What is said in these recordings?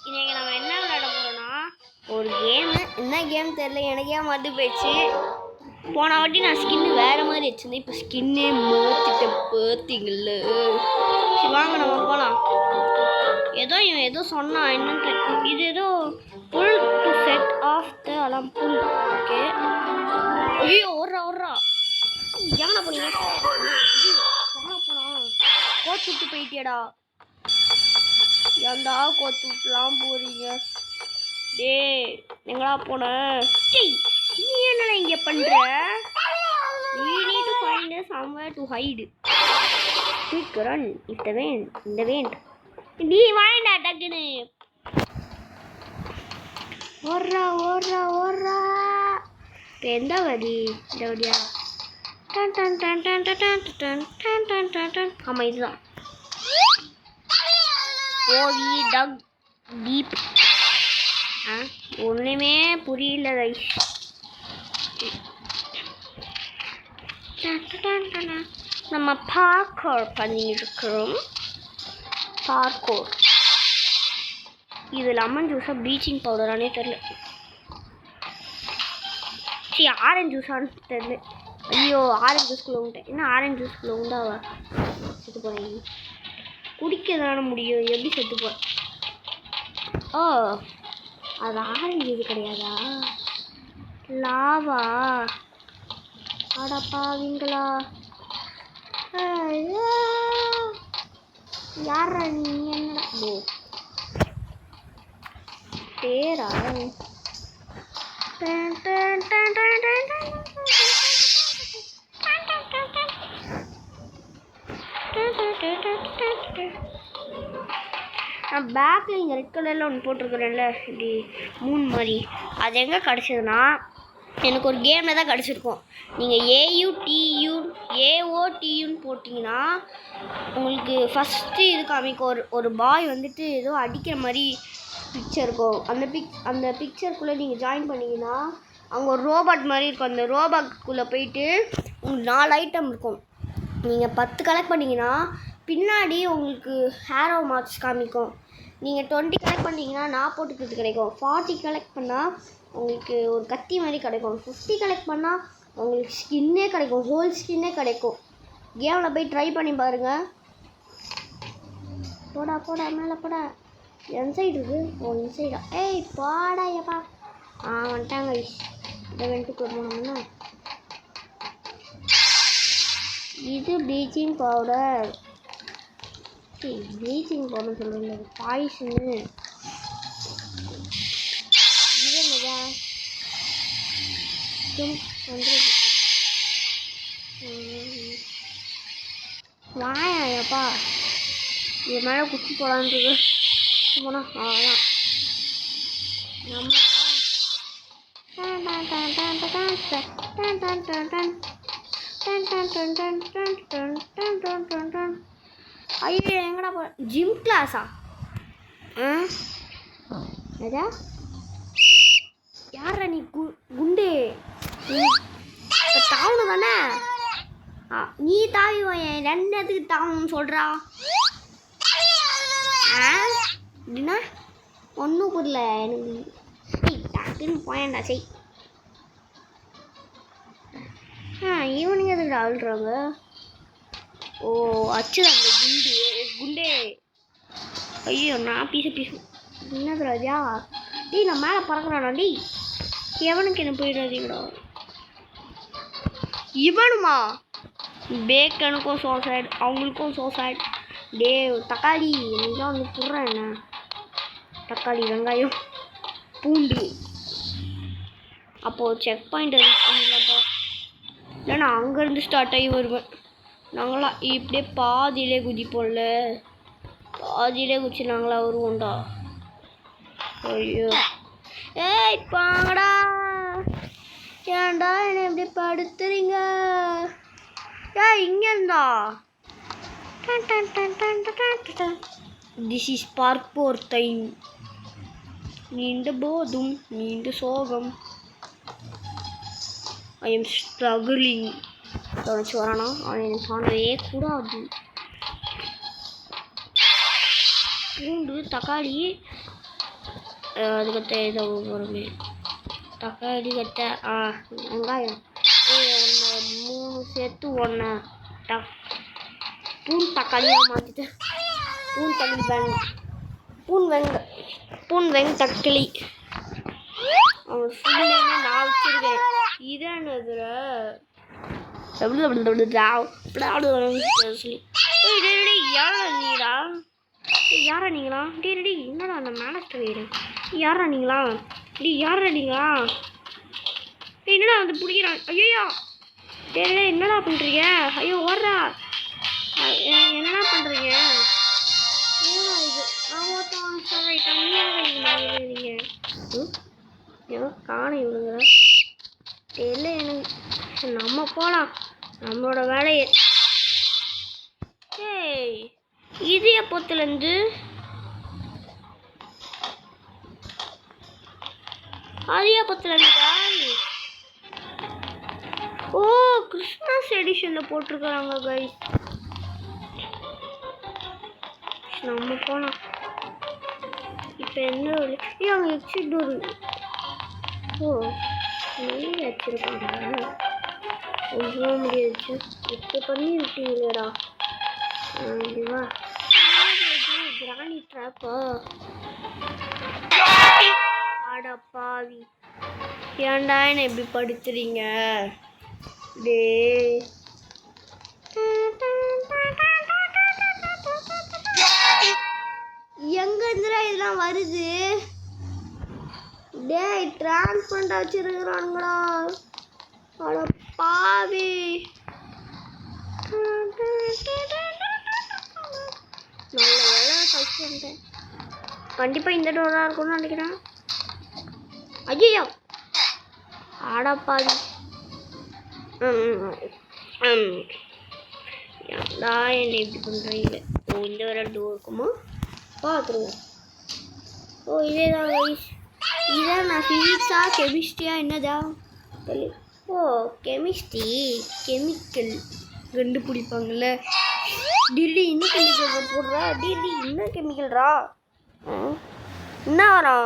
இன்னைக்கு நம்ம என்ன விளையாட போறோம்னா ஒரு கேம். என்ன கேம் தெரியல, எனக்கே மறந்து போயிடுச்சு. போன வாட்டி நான் ஸ்கின்னு வேற மாதிரி வச்சிருந்தேன், இப்போ ஸ்கின்னே மாற்றிட்டேன் பார்த்தீங்கல்ல. சரி வாங்க நம்ம போகலாம். இவன் ஏதோ சொன்னான் என்னன்னு. இது ஏதோ pull to set off the alarm pull. Okay. ஐயோ ஓடுறா எவனா போனீங்க? எவனா போனா? கோச்சு விட்டு போயிட்டியடா. ஏன்டா கோச்சு விட்டுலாம் போறீங்க? டேய் எங்கடா போன? நீ என்னடா இங்க பண்ற? We need to find somewhere to hide. Quick run if the wind. நீ வாடா டக்குனு. ஓடுறா. எந்த வழி? இந்த வழியா? Done done done done done done done done done done. ஆமா இதுதான். ஓவி டக் டீப். ஒண்ணுமே புரியல ரைஸ். நம்ம பார்க்கோர் பண்ணிருக்கிறோம். பார்க்கோர். இது லெமன் ஜூஸா ப்ளீச்சிங் பவுடரானே தெரியல. சரி ஆரஞ்சு ஜூஸான்னு தெரியல. ஐயோ ஆரஞ்சு ஜூஸ்குள்ள உண்டேன். என்ன ஆரஞ்சு ஜூஸ்குள்ள உண்டாவா? செத்து போறேன். குடிக்க தானே முடியும், எப்படி செத்து போ? ஓ அது ஆரஞ்சு இது கிடையாதா? லாவா? அடப்பாவீங்களா? யாரா நீ? என்னடா ஓ பேரா? நான் பேக்கில் இங்கே ரெட் கலரில் ஒன்று போட்டிருக்கிறேன்ல, இப்படி மூணு மாதிரி. அது எங்கே கிடச்சிதுன்னா எனக்கு ஒரு கேமில் தான் கிடச்சிருக்கும். நீங்கள் AOTUன்னு போட்டிங்கன்னா உங்களுக்கு ஃபஸ்ட்டு இது காமிக்கும். ஒரு பாய் வந்துட்டு ஏதோ அடிக்கிற மாதிரி பிக்சர் இருக்கும். அந்த பிக்சருக்குள்ளே நீங்கள் ஜாயின் பண்ணிங்கன்னா அங்கே ஒரு ரோபாட் மாதிரி இருக்கும். அந்த ரோபாட்குள்ளே போயிட்டு உங்களுக்கு 4 ஐட்டம் இருக்கும். நீங்கள் 10 கலெக்ட் பண்ணிங்கன்னா பின்னாடி உங்களுக்கு ஹேரோ மார்க்ஸ் காமிக்கும். நீங்கள் 20 கலெக்ட் பண்ணிங்கன்னா நான் போட்டுக்கிறது கிடைக்கும். 40 கலெக்ட் பண்ணால் உங்களுக்கு ஒரு கத்தி மாதிரி கிடைக்கும். 50 கலெக்ட் பண்ணால் உங்களுக்கு ஸ்கின்னே கிடைக்கும், ஹோல் ஸ்கின்னே கிடைக்கும். கேமில் போய் ட்ரை பண்ணி பாருங்கள். போடா மேலே போடா. என் சைடு இருக்கு. ஓ இந்த சைடா? ஏய் பாடா ஏப்பா. வந்துட்டாங்க. இதை வந்துட்டு போடணும்னா இது ப்ளீச்சிங் பவுடர். ப்ளீச்சிங் பவுடர் சொல்லுங்க, பாய்சனு. இது என்னதா? வாயாப்பா. இது மேலே குச்சி போடான்றது போனா அவ்வளோதான். ஐயோ எங்கடா போ? ஜிம் கிளாஸா? எதா யாரா நீ? குண்டு டவுனு தானே? நீ தாவி என் 2 இடத்துக்கு டவுன்னு சொல்கிறா. அப்படின்னா ஒன்றும் புரியல எனக்கு. டக்குன்னு போயேன்டா. செய். ஈவினிங் எதுக்கு ஆள்றாங்க? ஓ அச்சுதான் அந்த குண்டே. ஐயோ நான் பீசு என்னது ராஜா? டேய் நான் மேலே பறக்கிறானா? டேய் எவனுக்கு என்ன போயிடாதீங்கடா. இவனுமா? பேக்கனுக்கும் சோசைட், அவங்களுக்கும் சோசைட். டே தக்காளி நீதான் வந்து புடுறேன். என்ன தக்காளி, வெங்காயம், பூண்டு. அப்போது செக் பாயிண்ட் ரீச் பண்ணிடலாம்ப்பா. இல்லை நான் அங்கேருந்து ஸ்டார்ட் ஆகி வருவேன். நாங்களாம் இப்படியே பாதியிலே குதிப்போம்ல, பாதியிலே குச்சி நாங்களாம் வருவோம்டா. ஐயோ ஏய் பாங்கடா. ஏன்டா என்னை எப்படி படுத்துறீங்க? இங்க இருந்தா திஸ் இஸ் பார்ப்போர் டைம். நீண்ட போதும் நீண்ட சோகம். I am struggling. தொடச்சு வரானா? அவன் எனக்கு காணவே கூடாது. பூண்டு தக்காளி அதுக்கத்த ஏதோ வருமே. தக்காளி கத்த வெங்காயம் 3 சேர்த்து ஒன்று பூன் தக்காளியாக மாற்றிட்டேன். பூன் வெங்க தக்காளி அவன் ஃபுல்லுமே நான் வச்சிருக்கேன். இதானதுல யாரா நீங்களா? டேடி என்னடா அந்த மேனஸ்டர் வீடு? யாரா நீங்களா? யாரா நீங்களா? என்னடா வந்து பிடிக்கிறான்? ஐயோ டேடி என்னடா பண்ணுறீங்க? ஐயோ ஓடுறா. என்னடா பண்ணுறீங்க? ஏன்னா இது ஏதோ காண இவனுங்க தெரியல எனக்கு. நம்ம போகலாம் நம்மளோட வேலையை. ஏய் இது எப்போத்துலேருந்து? அது எப்போத்துலேருந்தா? ஓ கிறிஸ்மஸ் எடிஷனில் போட்டிருக்காங்க கைஸ். நம்ம போகலாம். இப்போ என்ன அங்கே எக்ஸிட் டோர். ஓ வெளியே வச்சுருக்காங்க. போக முடியாச்சு. இப்போ பண்ணி விட்டீங்களேடா. அப்படிவா கிராணி ட்ராப்பா? அடப்பாவி ஏன்டா என்ன எப்படி படுத்துறீங்க? டே எங்க இருந்துடா இதெல்லாம் வருது? டே டிரான்ஸ்பரண்டா வச்சிருக்கிறானுங்களா? அடப்பாவி நல்ல வேலை ஃபஸ்ட் பண்ணிட்டேன். கண்டிப்பாக இந்த டோராக இருக்கும்னு நினைக்கிறேன். ஐயோ ஆடாப்பாதி ஏன்டா என்னை இப்படி பண்ணுறீங்க? ஓ இந்த வேற டோர் இருக்குமா? பார்த்துருவோம். ஓ இதே தான் வைஸ். இதான் நான் ஃபிசிக்ஸா கெமிஸ்ட்ரியா என்னதா தெரியல. ஓ கெமிஸ்ட்ரி கெமிக்கல் கண்டுபிடிப்பாங்கல்ல. டில்லி இன்னும் கெமிக்கல் போடுறா. டில்லி இன்னும் கெமிக்கல்ரா. என்ன வரா?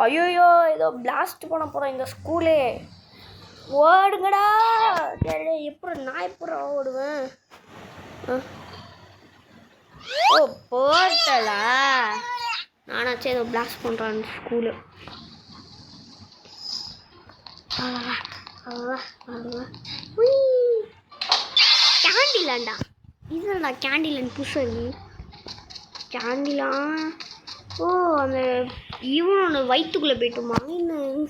ஐயோயோ ஏதோ பிளாஸ்ட் பண்ண போகிறோம் இந்த ஸ்கூலே. ஓடுங்கடா. எப்படி நான் எப்படி ஓடுவேன்? ஓ போட்டலா நானாச்சும் ஏதோ பிளாஸ்ட் பண்ணுறான் ஸ்கூலு. கேண்டிலாண்டா இதுடா கேண்டிலாண்ட் புதுசு. கேண்டிலாம் ஓ அந்த இவனோட வயிற்றுக்குள்ளே போயிட்டுமா இன்னும்?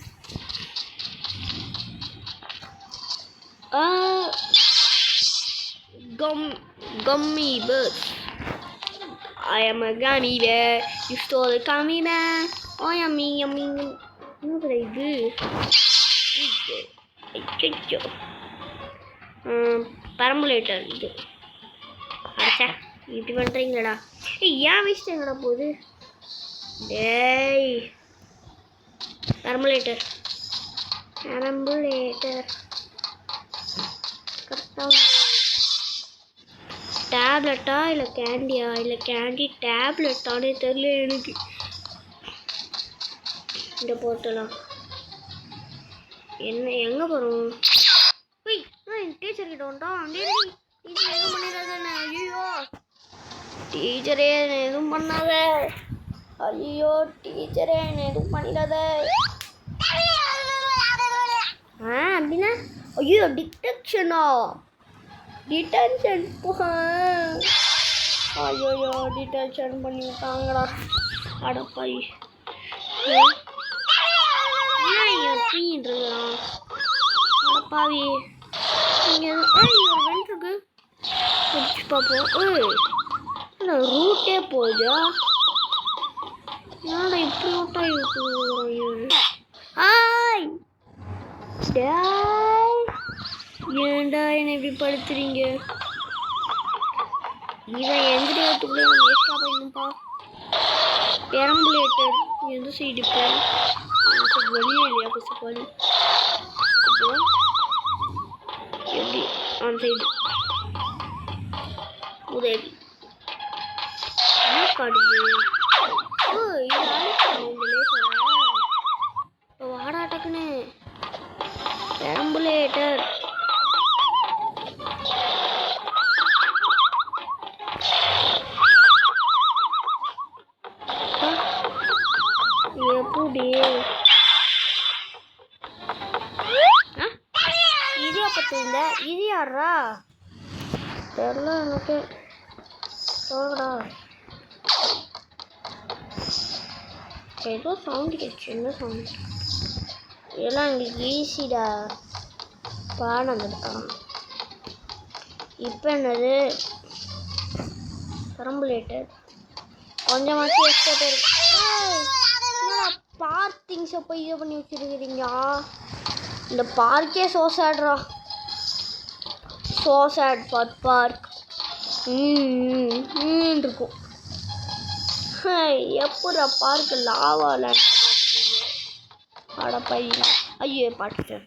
Gummy bear. I am a gummy bear. You stole a gummy bear. Oh yummy yummy. என்னது இது? ஐயோ பரமுலேட்டர் இது. அடச்சா இப்படி பண்ணுறீங்களடா. ஏன் வச்சுட்டு எங்கடா போகுது? டேய் பரமுலேட்டர் டேப்லெட்டா இல்லை கேண்டியா? இல்லை கேண்டி டேப்லெட்டானே தெரியல எனக்கு. இந்த போட்டலாம் என்ன எங்கே போகிறோம்? டீச்சர் கிட்ட வந்துட்டோம். டீச்சர் எதுவும் பண்ணிடாத. ஐயோ டீச்சரே என்ன எதுவும் பண்ணாத. ஐயோ டீச்சரே என்ன எதுவும் பண்ணிடாத. அப்படின்னா ஐயோ டிடெக்ஷனா? டிடென்ஷன் ஐயோ டிடென்ஷன் பண்ணி விட்டாங்கடா. அடப்பாய் தூங்கிட்டுருக்குறான். அடப்பாவி இங்கே வெண்ட் இருக்கு. பிடிச்சி பார்ப்போம். ரூட்டே போகுதா? என்னடா இப்படி ரூட்டாக இருக்கு? ஆய் டேய் ஏன்டா என்னை இப்படி படுத்துறீங்க? இவன் எந்திரிக்கிறதுக்குள்ளே நான் வேஸ்ட்டாக போயிடணும்ப்பா. பெரம்புலேட்டர் எந்த சைடு இப்போ வெளியே இல்லையா ஃபஸ்ட் ஆஃப் ஆல்? அப்புறம் எப்படி ஆன் சைடு உதவி என்ன காடுது? ஓ இது அழிக்கணும் இந்த லேசரை. இப்போ வாடா டக்குன்னு பெரம்புலேட்டர். எப்படி இது பற்றி இல்லை இது யாரா தெரில எனக்கு சொல்லுடா. ஏதோ சவுண்டு கேட்ச்சு. என்ன சவுண்டு? இதெல்லாம் எங்களுக்கு ஈஸிடா பாடம் வந்துட்டான். இப்போ என்னது பெரம்புலேட்டர் கொஞ்சமாச்சும் எக்ஸ்ட்ரா பேர் பார்க் திங்ஸை போய் இது பண்ணி வச்சுருக்கிறீங்க. இந்த பார்க்கே சோ சேட்ரா. ஸோ சேட் ஃபார் பார்க் இருக்கும். எப்படா பார்க்கு லாவால அடப்பை. ஐயோ பாட்டுட்டேன்.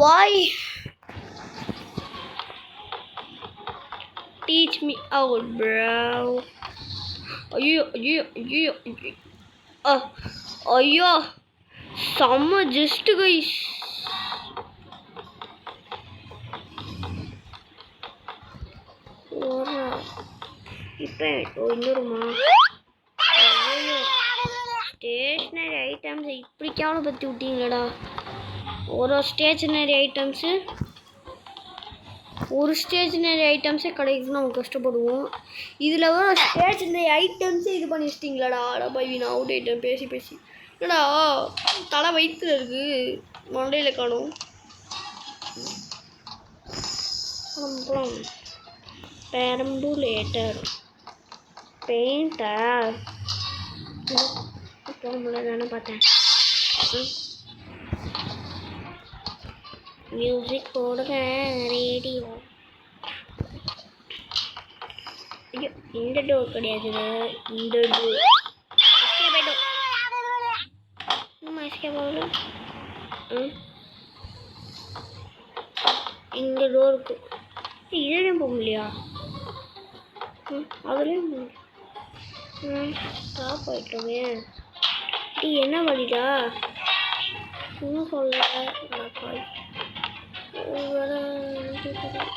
Why teach me out bro. ஐயோ ஐயோ ஐயோ ஐயோ செம்ம ஜஸ்ட் கைஸ். இப்போ இன்னொருமா ஸ்டேஷ்னரி ஐட்டம்ஸ் இப்படி கேவலப்படுத்தி விட்டீங்களடா. ஒரு ஸ்டேஷ்னரி ஐட்டம்ஸே கிடைக்குன்னு நம்ம கஷ்டப்படுவோம். இதில் வர ஸ்டேஷ்னரி ஐட்டம்ஸே இது பண்ணி வச்சிட்டிங்களாடா. பை நான் அவுட் ஐட்டம் பேசி என்னடா தலை வயிற்றுல இருக்கு மண்டையில் காணும். பெரம்புலேட்டர் பெயிண்டர் தானே பார்த்தேன். மியூசிக் போடுங்க ரேடியோ. ஐயோ இந்த டோர் கிடையாது, இந்த டோர் எஸ்கேப் ஆகல. இந்த டோருக்கு இதுலேயும் போக முடியா? அதுலேயும் ஸ்டாப் ஆகிட்டோமே. டீ என்ன வழிடா இன்னும் சொல்ல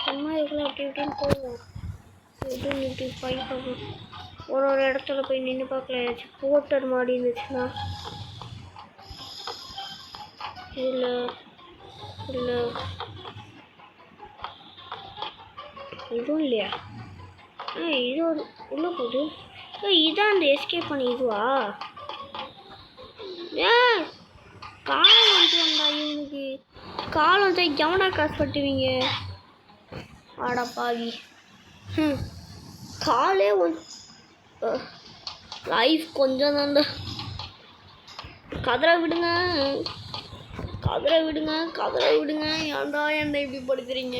சும்மா இதுக்குள்ள அப்படி இப்படின்னு போவோம். எதுவும் இப்படி பார்க்கணும். ஒரு இடத்துல போய் நின்று பார்க்கல. ஏதாச்சும் போட்டர் மாதிரி இருந்துச்சுன்னா இல்லை இதுவும் இல்லையா? இது ஒரு உள்ள போகுது. இதான் அந்த எஸ்கேப் பண்ணி இதுவா? காலம் வந்துடா இவனுக்கு. காலம் வந்து எவனா காசு பட்டுவீங்க ஆடா பாவி. காலே லைஃப் கொஞ்சம் தான்டா. கதற விடுங்க ஏன்டா என்ன இப்படி படுத்துறீங்க?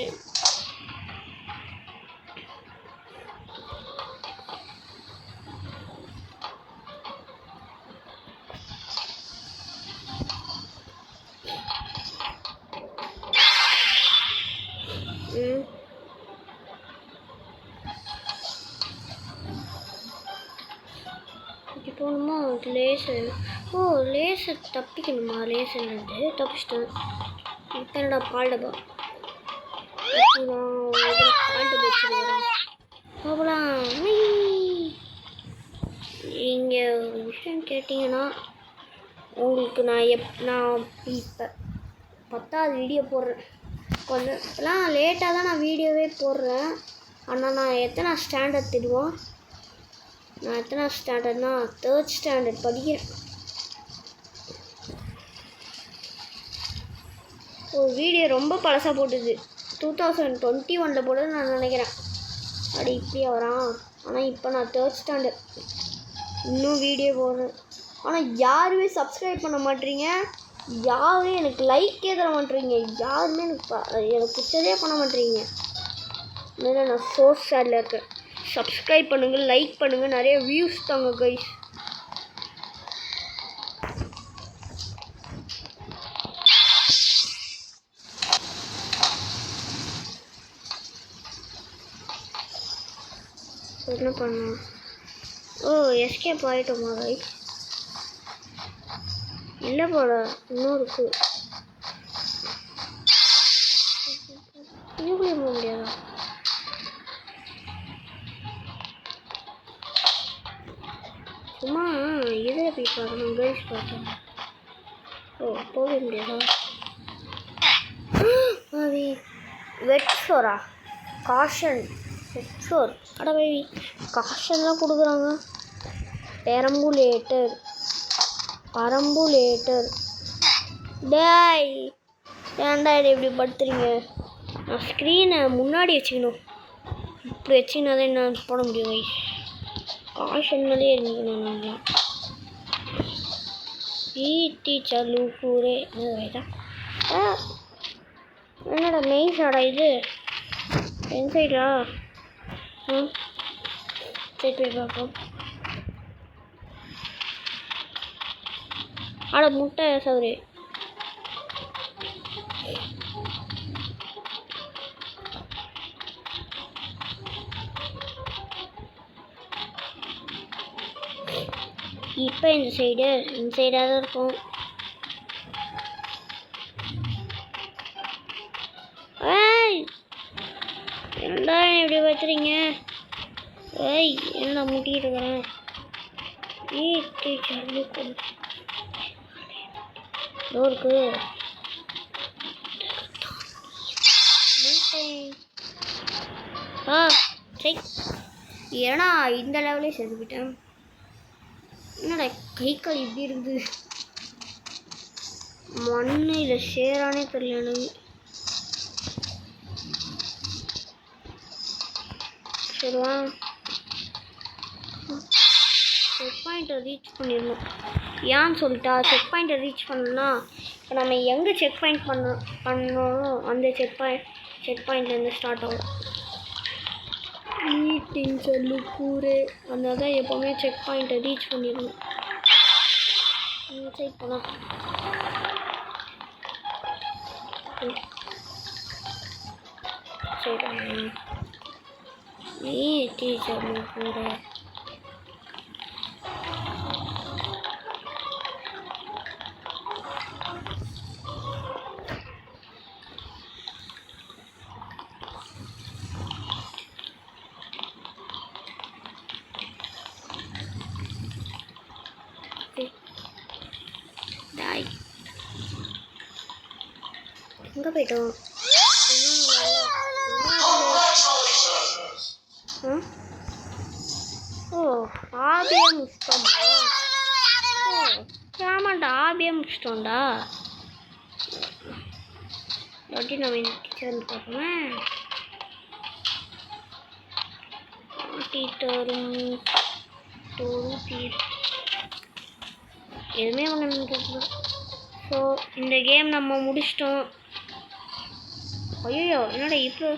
போகணுமா லேசர்? ஓ லேசர் தப்பிக்கணுமா? லேசர்லேருந்து தப்பிச்சிட்டேன். இப்போ என்னடா பால்டபா பால்ட்டு வச்சுருக்கிறேன். போகலாம். நீங்கள் ஒரு விஷயம் கேட்டிங்கன்னா உங்களுக்கு நான் இப்போ 10வது வீடியோ போடுறேன். கொஞ்சம் இப்போலாம் லேட்டாக தான் நான் வீடியோவே போடுறேன். ஆனால் நான் எத்தனை ஸ்டாண்டர்ட் தெரியும்? நான் எத்தனை ஸ்டாண்டர்ட்னா 3rd ஸ்டாண்டர்ட் படிக்கிறேன். ஒரு வீடியோ ரொம்ப பழசாக போட்டுது. 2021 போட்டது நான் நினைக்கிறேன். அப்படி இப்படியே வரான். ஆனால் இப்போ நான் 3rd ஸ்டாண்டர்ட் இன்னும் வீடியோ போடுறேன். ஆனால் யாருமே சப்ஸ்கிரைப் பண்ண மாட்டீங்க. யாரும் எனக்கு லைக்கே தர மாட்டேறீங்க. யாருமே எனக்கு பிடிச்சதே பண்ண மாட்டேறீங்க. அதனால நான் ஸோ சேடில் இருக்கேன். சப்ஸ்கிரைப் பண்ணுங்கள், லைக் பண்ணுங்கள், நிறைய வியூஸ் தாங்க கைஸ். என்ன பண்ணோம்? ஓ எஸ்கேப் ஆகிட்டோமா கைஸ்? இல்லை போல, இன்னும் இருக்கு. இதுக்குள்ளே போக முடியாதா? சும்மா இதில் போய் பார்க்கணும் கைஸ். பார்த்தோம். ஓ போக முடியாதா? அது வெட்ஸோரா? காஷன் வெட்ஸோர். அட பேபி காஷன்லாம் கொடுக்குறாங்க. பெரம்புலேட்டர் டேய் ஏன்டா இதை இப்படி படுத்துறீங்க? நான் ஸ்க்ரீனை முன்னாடி வச்சுக்கணும். இப்படி வச்சுக்கினா தான் என்ன போட முடியும் கைஸ். காஷன்லேயே இருந்துக்கணும். நல்லா சலு கூரே என்னடா மெயின் சைடா இது? என் சைடா? சரி போய் பார்ப்போம். அட முட்டை சவுரி. இப்போ இந்த சைடாக தான் இருக்கும். என்னடா எப்படி வச்சுறீங்க? ஏய் என்னடா முட்டிக்கிட்டு இருக்கிறேன். டோருக்கு சரி ஏன்னா இந்த லெவலே செதுக்கிட்டேன். என்னடா கை கால் இப்படி இருந்து மண்ணு இல்லை ஷேரானே தெரியல எனக்கு. சரிவா செக் பாயிண்ட்டை ரீச் பண்ணிடணும். ஏன்னு சொல்லிட்டா செக் பாயிண்ட்டை ரீச் பண்ணணும்னா இப்போ நம்ம எங்கே செக் பாயிண்ட் பண்ணணும் அந்த செக் பாயிண்ட்லேருந்து ஸ்டார்ட் ஆகும். மீட்டிங் சொல்லு கூறு அதனால தான் எப்போவுமே செக் பாயிண்ட்டை ரீச் பண்ணிடணும். செக் பண்ணலாம். சரி மீட்டிங் சொல்லு கூறு எங்கே போயிட்டோம்? ஓ ஆபியே முடிச்சிட்டோமா? ஆமாண்டா ஆபியே முடிச்சிட்டோம்டா. இல்லாட்டி நம்ம இந்த கிச்சன் பார்ப்போமே. எதுவுமே ஒன்று. ஸோ இந்த கேம் நம்ம முடிச்சிட்டோம். ஐயோ என்னடா இப்போ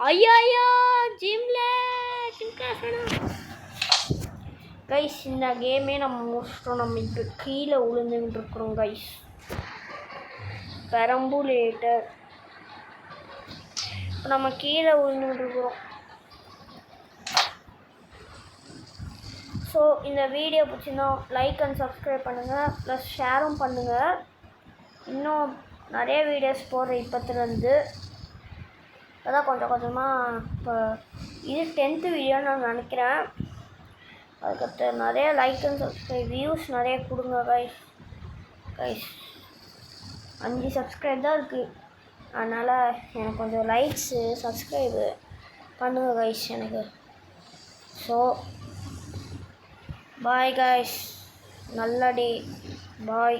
ஐயோ ஜிம் கிளாஸ் வேணாம் கைஸ். இந்த கேமே நம்ம முடிச்சிட்டோம். நம்ம இப்போ கீழே விழுந்துட்டு இருக்கிறோம் கைஸ். பெரம்புலேட்டர் இப்போ நம்ம கீழே விழுந்துட்டு இருக்கிறோம். ஸோ இந்த வீடியோ பிடிச்சிருந்தா லைக் அண்ட் சப்ஸ்கிரைப் பண்ணுங்கள், ப்ளஸ் ஷேரும் பண்ணுங்கள். இன்னும் நிறைய வீடியோஸ் போடுறேன் இப்போத்துலேருந்து. அதான் கொஞ்சம் கொஞ்சமாக இப்போ இது 10th வீடியோன்னு நான் நினைக்கிறேன். அதுக்கடுத்து நிறைய லைக் அண்ட் சப்ஸ்கிரைப் வியூஸ் நிறைய கொடுங்க கைஸ். 5 சப்ஸ்கிரைப் தான் இருக்குது. அதனால் எனக்கு கொஞ்சம் லைக்ஸு சப்ஸ்கிரைபு பண்ணுங்க கைஸ் எனக்கு. ஸோ பாய் கைஸ், நல்ல டே, பாய்.